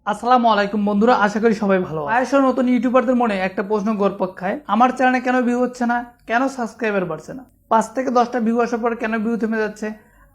আসসালামু আলাইকুম বন্ধুরা, আশা করি সবাই ভালো আছেন। প্রায়শই নতুন ইউটিউবারদের মনে একটা প্রশ্ন ঘুরপাক খায়, আমার চ্যানেলে কেন ভিউ হচ্ছে না, কেন সাবস্ক্রাইবার বাড়ছে না, 5 থেকে 10টা ভিউ আসার পর কেন ভিউ থেমে যাচ্ছে,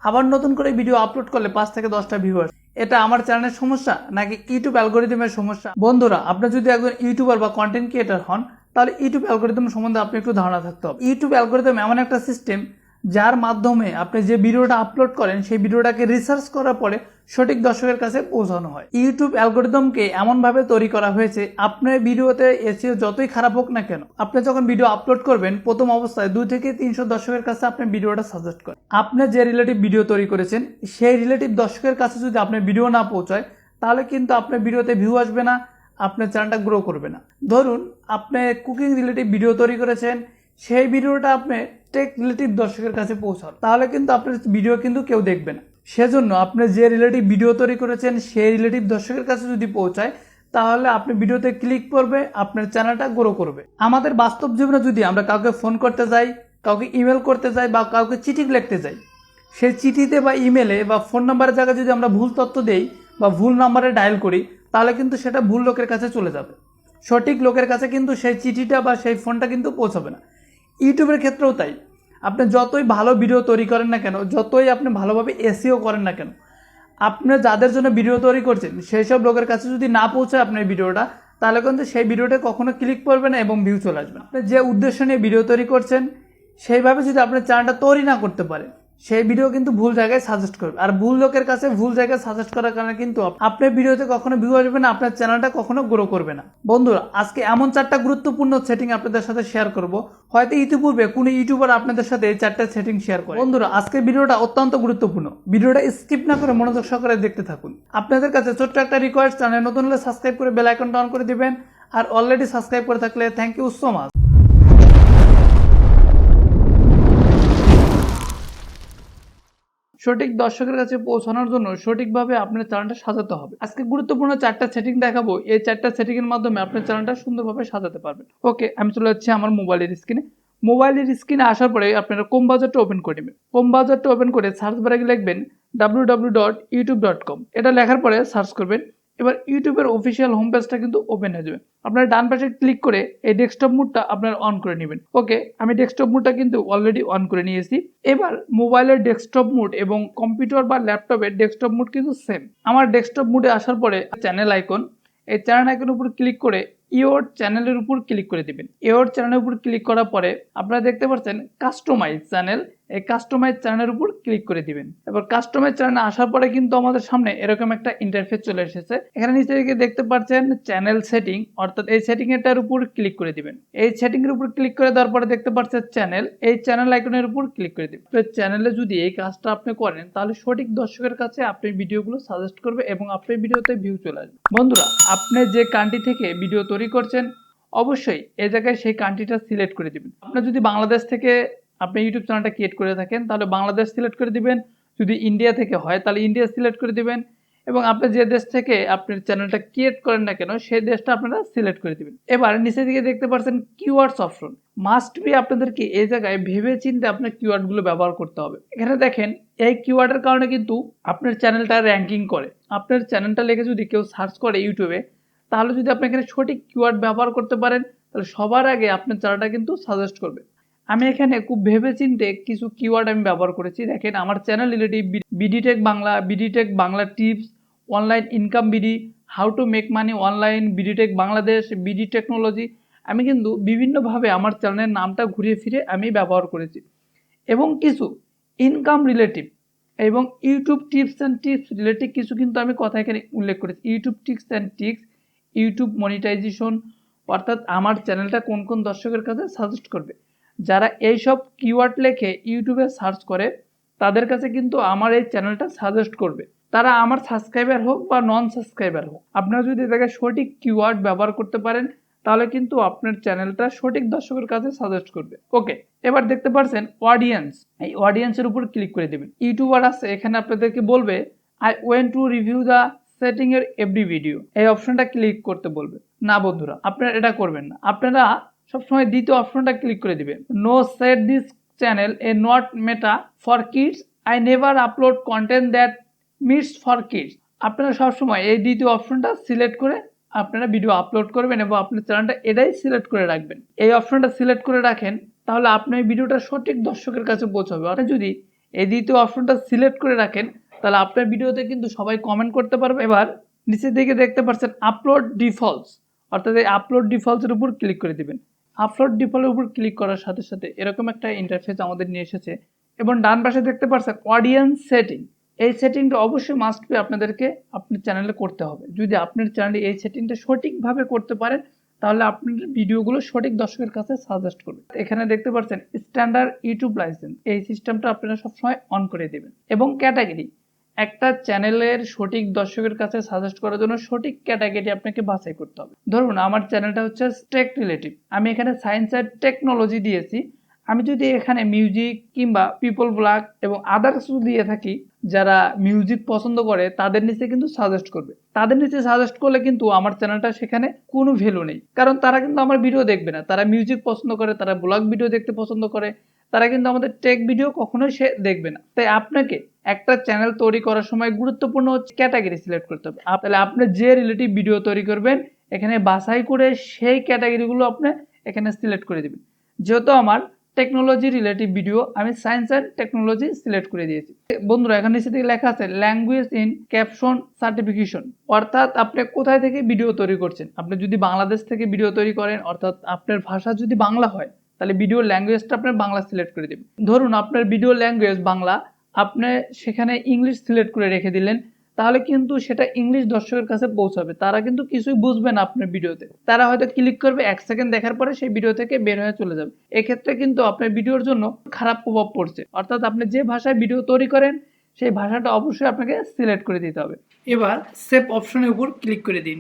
আবার নতুন করে ভিডিও আপলোড করলে 5 থেকে 10টা ভিউ আসে। এটা আমার চ্যানেলের সমস্যা নাকি ইউটিউব অ্যালগরিদমের সমস্যা? বন্ধুরা, আপনি যদি একজন ইউটিউবার বা কন্টেন্ট ক্রিয়েটর হন, তাহলে ইউটিউব অ্যালগরিদম সম্বন্ধে আপনি একটু ধারণা থাকতে হবে। ইউটিউব অ্যালগরিদম এমন একটা সিস্টেম যার মাধ্যমে আপনি যে ভিডিওটা আপলোড করেন সেই ভিডিওটাকে রিসার্চ করার পরে সঠিক দর্শকের কাছে পৌঁছানো হয়। ইউটিউব অ্যালগরিদমকে এমনভাবে তৈরি করা হয়েছে, আপনার ভিডিওতে এসিও যতই খারাপ হোক না কেন, আপনি যখন ভিডিও আপলোড করবেন প্রথম অবস্থায় 2 থেকে 300 দর্শকের কাছে আপনি ভিডিওটা সাজেস্ট করেন। আপনি যে রিলেটিভ ভিডিও তৈরি করেছেন সেই রিলেটিভ দর্শকের কাছে যদি আপনার ভিডিও না পৌঁছায়, তাহলে কিন্তু আপনার ভিডিওতে ভিউ আসবে না, আপনার চ্যানেলটা গ্রো করবে না। ধরুন আপনি কুকিং রিলেটিভ ভিডিও তৈরি করেছেন, সেই ভিডিওটা আপনি টেক রিলেটিভ দর্শকের কাছে পৌঁছান, তাহলে কিন্তু আপনার ভিডিও কিন্তু কেউ দেখবে না। সেজন্য আপনি যে রিলেটিভ ভিডিও তৈরি করেছেন সেই রিলেটিভ দর্শকের কাছে যদি পৌঁছায়, তাহলে আপনি ভিডিওতে ক্লিক করবে, আপনার চ্যানেলটা গ্রো করবে। আমাদের বাস্তব জীবনে যদি আমরা কাউকে ফোন করতে যাই, কাউকে ইমেল করতে যাই বা কাউকে চিঠি লিখতে যাই, সেই চিঠিতে বা ইমেলে বা ফোন নাম্বারের জায়গায় যদি আমরা ভুল তথ্য দেই বা ভুল নাম্বারে ডায়াল করি, তাহলে কিন্তু সেটা ভুল লোকের কাছে চলে যাবে। সঠিক লোকের কাছে কিন্তু সেই চিঠিটা বা সেই ফোনটা কিন্তু পৌঁছাবে না। ইউটিউবের ক্ষেত্রেও তাই। আপনি যতই ভালো ভিডিও তৈরি করেন না কেন, যতই আপনি ভালোভাবে এসইও করেন না কেন, আপনি যাদের জন্য ভিডিও তৈরি করছেন সেই সব লোকের কাছে যদি না পৌঁছায় আপনার ভিডিওটা, তাহলে কিন্তু সেই ভিডিওটা কখনো ক্লিক করবে না এবং ভিউ চলে আসবে না। আপনি যে উদ্দেশ্য নিয়ে ভিডিও তৈরি করছেন সেইভাবে যদি আপনার চ্যানেলটা তৈরি না করতে পারে, সেই ভিডিও কিন্তু ভুল জায়গায় সাজেস্ট করবে, আর ভুল লোকের কাছে ভুল জায়গায় সাজেস্ট করার কারণে কিন্তু আপনার ভিডিওতে কখনো ভিউ আসবে না, আপনার চ্যানেলটা কখনো গ্রো করবে না। বন্ধুরা, আজকে এমন 4টা গুরুত্বপূর্ণ সেটিং আপনাদের সাথে শেয়ার করব। হয়তো ইতিপূর্বে কোনো ইউটিউবার আপনাদের সাথে এই 4টা সেটিং শেয়ার করে। বন্ধুরা, আজকের ভিডিওটা অত্যন্ত গুরুত্বপূর্ণ, ভিডিওটা স্কিপ না করে মনোযোগ সহকারে দেখতে থাকুন। আপনাদের কাছে ছোট্ট একটা রিকোয়েস্ট, চ্যানেল নতুন হলে সাবস্ক্রাইব করে বেল আইকনটা অন করে দিবেন, আর অলরেডি সাবস্ক্রাইব করে থাকলে থ্যাংক ইউ সো মাচ। সঠিক দর্শকের কাছে পৌঁছানোর জন্য সঠিকভাবে আপনার চ্যানেলটা সাজাতে হবে। আজকে গুরুত্বপূর্ণ 4টা সেটিং দেখাবো, এই 4টা সেটিং এর মাধ্যমে আপনার চ্যানেলটা সুন্দরভাবে সাজাতে পারবেন। ওকে, আমি চলে যাচ্ছি আমার মোবাইলের স্ক্রিনে। মোবাইলের স্ক্রিনে আসার পরে আপনারা ক্রোম ব্রাউজারটা ওপেন করে নেবেন। ক্রোম ব্রাউজারটা ওপেন করে সার্চ বারে লিখবেন www.youtube.com। এটা লেখার পরে সার্চ করবেন। এবার ইউটিউবের অফিসিয়াল হোম পেজটা কিন্তু ওপেন হয়ে যাবে। আপনারা ডান পাশে ক্লিক করে এই ডেস্কটপ মোডটা আপনারা অন করে নেবেন। ওকে, আমি ডেস্কটপ মোডটা কিন্তু অলরেডি অন করে নিয়েছি। এবার মোবাইলের ডেস্কটপ মোড এবং কম্পিউটার বা ল্যাপটপের ডেস্কটপ মোড কিন্তু সেম। আমার ডেস্কটপ মোডে আসার পরে চ্যানেল আইকন, এই চ্যানেল আইকনের উপর ক্লিক করে ইওর চ্যানেলের উপর ক্লিক করে দিবেন। ইওর চ্যানেলের উপর ক্লিক করার পরে আপনারা দেখতে পাচ্ছেন কাস্টমাইজ চ্যানেল, এই কাস্টমাইজ চ্যানেলের উপর ক্লিক করে দিবেন। এবার কাস্টমাইজ চ্যানেলে আসার পরে কিন্তু আমাদের সামনে এরকম একটা ইন্টারফেস চলে এসেছে। এখানে নিচে দিকে দেখতে পাচ্ছেন চ্যানেল সেটিং, অর্থাৎ এই সেটিং এটার উপর ক্লিক করে দিবেন। এই সেটিং এর উপর ক্লিক করে দেওয়ার পরে দেখতে পাচ্ছেন চ্যানেল, এই চ্যানেল আইকনের উপর ক্লিক করে দিবেন। তো চ্যানেলে যদি এই কাজটা আপনি করেন, তাহলে সঠিক দর্শকের কাছে আপনার ভিডিওগুলো সাজেস্ট করবে এবং আপনার ভিডিওতে ভিউ চলে আসবে। বন্ধুরা, আপনি যে কান্ট্রি থেকে ভিডিও তৈরি করছেন, অবশ্যই এই জায়গায় সেই কান্ট্রিটা সিলেক্ট করে দিবেন। আপনি যদি বাংলাদেশ থেকে আপনি ইউটিউব চ্যানেলটা ক্রিয়েট করে থাকেন, তাহলে বাংলাদেশ সিলেক্ট করে দিবেন। যদি ইন্ডিয়া থেকে হয় তাহলে ইন্ডিয়া সিলেক্ট করে দিবেন, এবং আপনি যে দেশ থেকে আপনার চ্যানেলটা ক্রিয়েট করেন না কেন সেই দেশটা আপনারা সিলেক্ট করে দিবেন। এবার নিচে দিকে দেখতে পাচ্ছেন কিওয়ার্ডস অপশন। মাস্ট বি আপনাদেরকে এই জায়গায় ভেবে চিন্তে আপনার কিওয়ার্ডগুলো ব্যবহার করতে হবে। এখানে দেখেন এই কিওয়ার্ডের কারণে কিন্তু আপনার চ্যানেলটা র্যাঙ্কিং করে। আপনার চ্যানেলটা লিখে যদি কেউ সার্চ করে ইউটিউবে, তাহলে যদি আপনি এখানে সঠিক কিওয়ার্ড ব্যবহার করতে পারেন, তাহলে সবার আগে আপনার চ্যানেলটা কিন্তু সাজেস্ট করবে। আমি এখানে খুব ভেবেচিন্তে কিছু কিওয়ার্ড আমি ব্যবহার করেছি। দেখেন, আমার channel relative BDTech Bangla, BDTech Bangla tips, online income BD, how to make money online, BDTech Bangladesh, BD technology. আমি কিন্তু বিভিন্নভাবে আমার চ্যানেলের নামটা ঘুরিয়ে ফিরে আমি ব্যবহার করেছি, এবং কিছু ইনকাম রিলেটিভ এবং YouTube tips and tips relative কিছু কিন্তু আমি কথা এখানে উল্লেখ করেছি। YouTube tips and tips, YouTube monetization, অর্থাৎ আমার চ্যানেলটা কোন কোন দর্শকের কাছে সাজেস্ট করবে। যারা এইসব কিওয়ার্ড লেখে ইউটিউবে সার্চ করে, তাদের কাছে কিন্তু আমার এই চ্যানেলটা সাজেস্ট করবে, তারা আমার সাবস্ক্রাইবার হোক বা নন সাবস্ক্রাইবার হোক। আপনারা যদি এটাকে সঠিক কিওয়ার্ড ব্যবহার করতে পারেন, তাহলে কিন্তু আপনার চ্যানেলটা সঠিক দর্শকের কাছে সাজেস্ট করবে। ওকে, এবার দেখতে পাচ্ছেন অডিয়েন্স, এই অডিয়েন্সের উপর ক্লিক করে দেবেন। ইউটিউবার আছে, এখানে আপনাদেরকে বলবে I went to review the setting এর এভরি ভিডিও, এই অপশনটা ক্লিক করতে বলবে। না বন্ধুরা, আপনারা এটা করবেন না। আপনারা সবসময় দ্বিতীয় অপশনটা ক্লিক করে দিবেন, no set this channel a not made for kids, I never upload content that meets for kids. আপনারা সবসময় এই দ্বিতীয় অপশনটা সিলেক্ট করে আপনারা ভিডিও আপলোড করবেন এবং আপনার চ্যানেলটা এটাই সিলেক্ট করে রাখবেন। এই অপশনটা সিলেক্ট করে রাখেন, তাহলে আপনার ভিডিওটা সঠিক দর্শকের কাছে পৌঁছাবে। অর্থাৎ যদি এই দ্বিতীয় অপশনটা সিলেক্ট করে রাখেন, তাহলে আপনার ভিডিওতে কিন্তু সবাই কমেন্ট করতে পারবে। এবার নিচের দিকে দেখতে পাচ্ছেন আপলোড ডিফল্টস, অর্থাৎ এই আপলোড ডিফল্টসের উপর ক্লিক করে দিবেন। আপলোড ডিফল্টের উপর ক্লিক করার সাথে সাথে এরকম একটা ইন্টারফেস আমাদের নিয়ে এসেছে এবং ডান পাশে দেখতে পাচ্ছেন অডিয়েন্স সেটিং। এই সেটিংটা অবশ্যই মাস্ট বি আপনাদেরকে আপনার চ্যানেলে করতে হবে। যদি আপনার চ্যানেলে এই সেটিংটা সঠিকভাবে করতে পারেন, তাহলে আপনার ভিডিওগুলো সঠিক দর্শকের কাছে সাজেস্ট করবে। এখানে দেখতে পাচ্ছেন স্ট্যান্ডার্ড ইউটিউব লাইসেন্স, এই সিস্টেমটা আপনারা সবসময় অন করে দেবেন। এবং ক্যাটাগরি, একটা চ্যানেলের সঠিক দর্শকের কাছে সাজেস্ট করার জন্য সঠিক ক্যাটাগরি আপনাকে বাছাই করতে হবে। ধরুন আমার চ্যানেলটা হচ্ছে টেক রিলেটিভ, আমি এখানে সায়েন্স অ্যান্ড টেকনোলজি দিয়েছি। আমি যদি এখানে মিউজিক কিংবা পিপল ব্লগ এবং আদার্স দিয়ে থাকি, যারা মিউজিক পছন্দ করে তাদের নিচে কিন্তু সাজেস্ট করবে। তাদের নিচে সাজেস্ট করলে কিন্তু আমার চ্যানেলটা সেখানে কোনো ভ্যালু নেই, কারণ তারা কিন্তু আমার ভিডিও দেখবে না। তারা মিউজিক পছন্দ করে, তারা ব্লগ ভিডিও দেখতে পছন্দ করে, তারা কিন্তু আমাদের টেক ভিডিও কখনোই সে দেখবে না। তাই আপনাকে একটা চ্যানেল তৈরি করার সময় গুরুত্বপূর্ণ হচ্ছে ক্যাটাগরি সিলেক্ট করতে হবে। তাহলে আপনি যে রিলেটিভ ভিডিও তৈরি করবেন, এখানে বাছাই করে সেই ক্যাটাগরিগুলো আপনি এখানে সিলেক্ট করে দিবেন। যেহেতু আমার টেকনোলজি রিলেটিভ ভিডিও, আমি সায়েন্স অ্যান্ড টেকনোলজি সিলেক্ট করে দিয়েছি। বন্ধুরা এখানে নিচে থেকে লেখা আছে ল্যাঙ্গুয়েজ ইন ক্যাপশন সার্টিফিকেশন, অর্থাৎ আপনি কোথায় থেকে ভিডিও তৈরি করছেন। আপনি যদি বাংলাদেশ থেকে ভিডিও তৈরি করেন, অর্থাৎ আপনার ভাষা যদি বাংলা হয়, তাহলে ভিডিও ল্যাঙ্গুয়েজটা আপনার বাংলা সিলেক্ট করে দেবেন। ধরুন আপনার ভিডিও ল্যাঙ্গুয়েজ বাংলা, আপনি সেখানে ইংলিশ সিলেক্ট করে রেখে দিলেন, তাহলে কিন্তু সেটা ইংলিশ দর্শকের কাছে পৌঁছাবে। তারা কিন্তু কিছুই বুঝবে না আপনার ভিডিওতে, তারা হয়তো ক্লিক করবে, 1 সেকেন্ড দেখার পরে সেই ভিডিও থেকে বের হয়ে চলে যাবে। এক্ষেত্রে কিন্তু আপনার ভিডিওর জন্য খারাপ প্রভাব পড়ছে। অর্থাৎ আপনি যে ভাষায় ভিডিও তৈরি করেন, সেই ভাষাটা অবশ্যই আপনাকে সিলেক্ট করে দিতে হবে। এবার সেভ অপশনের উপর ক্লিক করে দিন।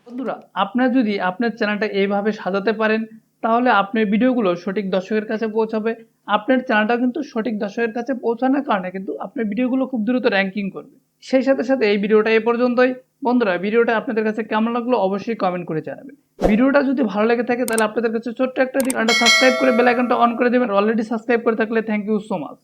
বন্ধুরা আপনার যদি আপনার চ্যানেলটা এইভাবে সাজাতে পারেন, তাহলে আপনার ভিডিওগুলো সঠিক দর্শকের কাছে পৌঁছাবে। আপনার চ্যানেলটা কিন্তু সঠিক দর্শকের কাছে পৌঁছানোর কারণে কিন্তু আপনার ভিডিওগুলো খুব দ্রুত র্যাঙ্কিং করবে। সেই সাথে সাথে এই ভিডিওটা এ পর্যন্তই। বন্ধুরা ভিডিওটা আপনাদের কাছে কেমন লাগলো অবশ্যই কমেন্ট করে জানাবেন। ভিডিওটা যদি ভালো লেগে থাকে তাহলে আপনাদের কাছে ছোট্ট একটা চ্যানেলটা সাবস্ক্রাইব করে বেল আইকনটা অন করে দেবেন। অলরেডি সাবস্ক্রাইব করে থাকলে থ্যাংক ইউ সো মাচ।